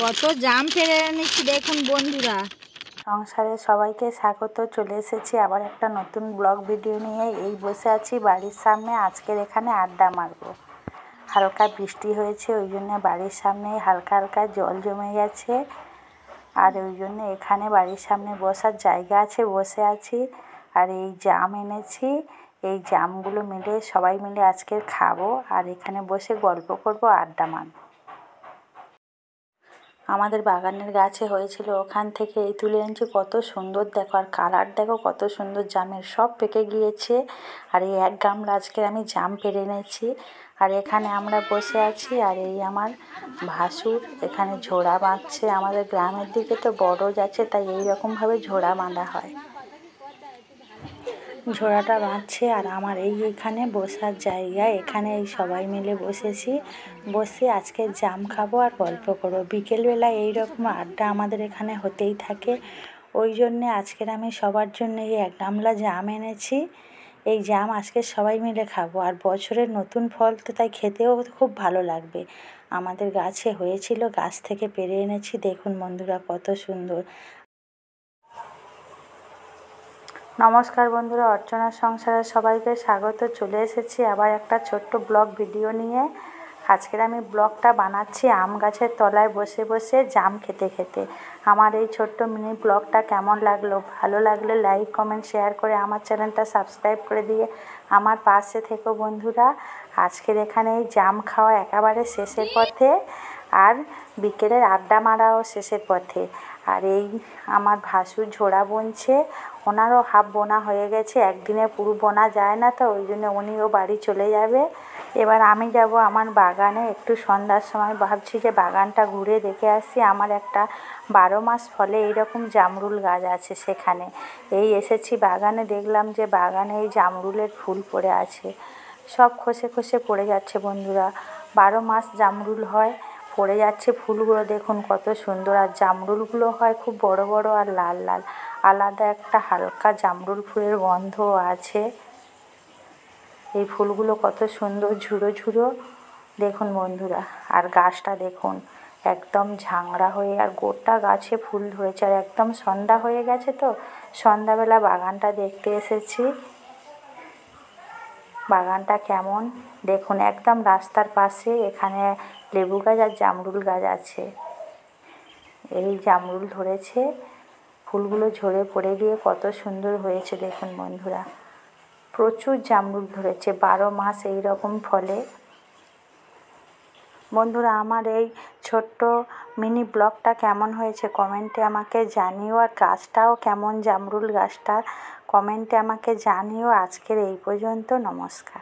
কত জাম ফেলে এনেছি দেখুন বন্ধুরা। সংসারে সবাইকে স্বাগত। চলে এসেছি আবার একটা নতুন ব্লগ ভিডিও নিয়ে। এই বসে আছি বাড়ির সামনে, আজকের এখানে আড্ডা মারবো। হালকা বৃষ্টি হয়েছে, ওই জন্য বাড়ির সামনে হালকা হালকা জল জমে গেছে, আর ওই জন্য এখানে বাড়ির সামনে বসার জায়গা আছে, বসে আছি। আর এই জাম এনেছি, এই জামগুলো মিলে সবাই মিলে আজকে খাবো, আর এখানে বসে গল্প করবো, আড্ডা মারবো। আমাদের বাগানের গাছে হয়েছিল, ওখান থেকে এই তুলে এনেছি। কত সুন্দর দেখো, আর কালার দেখো কত সুন্দর জামের, সব পেকে গিয়েছে। আর এই এক গামলা আজকে আমি জাম পেরে এনেছি। আর এখানে আমরা বসে আছি, আর এই আমার ভাসুর এখানে ঝোড়া বাঁধছে। আমাদের গ্রামের দিকে তো বরজ আছে, তাই এইরকমভাবে ঝোড়া বাঁধা হয়। ঝোড়াটা বাঁধছে, আর আমার এইখানে বসার জায়গা, এখানে এই সবাই মিলে বসেছি। বসে আজকে জাম খাবো আর গল্প করবো। বিকেলবেলা এইরকম আড্ডা আমাদের এখানে হতেই থাকে। ওই জন্যে আজকের আমি সবার জন্য এই এক গামলা জাম এনেছি। এই জাম আজকে সবাই মিলে খাবো, আর বছরের নতুন ফল তো, তাই খেতেও খুব ভালো লাগবে। আমাদের গাছে হয়েছিল, গাছ থেকে পেরে এনেছি। দেখুন বন্ধুরা কত সুন্দর। নমস্কার বন্ধুরা, অর্চনার সংসারে সবাইকে স্বাগত। চলে এসেছি আবার একটা ছোট্ট ব্লগ ভিডিও নিয়ে। আজকের আমি ব্লগটা বানাচ্ছি আম গাছের তলায় বসে বসে জাম খেতে খেতে। আমার এই ছোট্ট মিনি ব্লগটা কেমন লাগলো? ভালো লাগলে লাইক কমেন্ট শেয়ার করে আমার চ্যানেলটা সাবস্ক্রাইব করে দিয়ে আমার পাশে থেকো বন্ধুরা। আজকের এখানে এই জাম খাওয়া একেবারে শেষের পথে, আর বিকেলের আড্ডা মারাও শেষের পথে। আর এই আমার ভাসুর ঝোড়া বুনছে, ওনারও হাফ বোনা হয়ে গেছে। একদিনে পুরো বোনা যায় না, তো ওই জন্য উনিও বাড়ি চলে যাবে। এবার আমি যাব আমার বাগানে। একটু সন্ধ্যার সময় ভাবছি যে বাগানটা ঘুরে দেখে আসি। আমার একটা 12 মাস ফলে এইরকম জামরুল গাছ আছে সেখানে। এই এসেছি বাগানে, দেখলাম যে বাগানে এই জামরুলের ফুল পড়ে আছে, সব খসে খসে পড়ে যাচ্ছে বন্ধুরা। 12 মাস জামরুল হয়, পড়ে যাচ্ছে ফুলগুলো দেখুন কত সুন্দর। আর জামরুলগুলো হয় খুব বড় বড় আর লাল লাল, আলাদা একটা হালকা জামরুল ফুলের গন্ধ আছে। এই ফুলগুলো কত সুন্দর ঝুড়ো ঝুড়ো দেখুন বন্ধুরা। আর গাছটা দেখুন একদম ঝাংড়া হয়ে, আর গোটা গাছে ফুল ধরেছে। আর একদম সন্ধ্যা হয়ে গেছে, তো সন্ধ্যাবেলা বাগানটা দেখতে এসেছি। বাগানটা কেমন দেখুন, একদম রাস্তার পাশে। এখানে লেবু গাছ আর জামরুল গাছ আছে। এই জামরুল ধরেছে, ফুলগুলো ঝরে পড়ে গিয়ে কত সুন্দর হয়েছে দেখুন বন্ধুরা। প্রচুর জামরুল ধরেছে, 12 মাস এই রকম ফলে। বন্ধুরা আমার এই ছোট্ট মিনি ব্লগটা কেমন হয়েছে কমেন্টে আমাকে জানিও, আর গাছটাও কেমন, জামরুল গাছটা কমেন্টে আমাকে জানিও। আজকের এই পর্যন্ত, নমস্কার।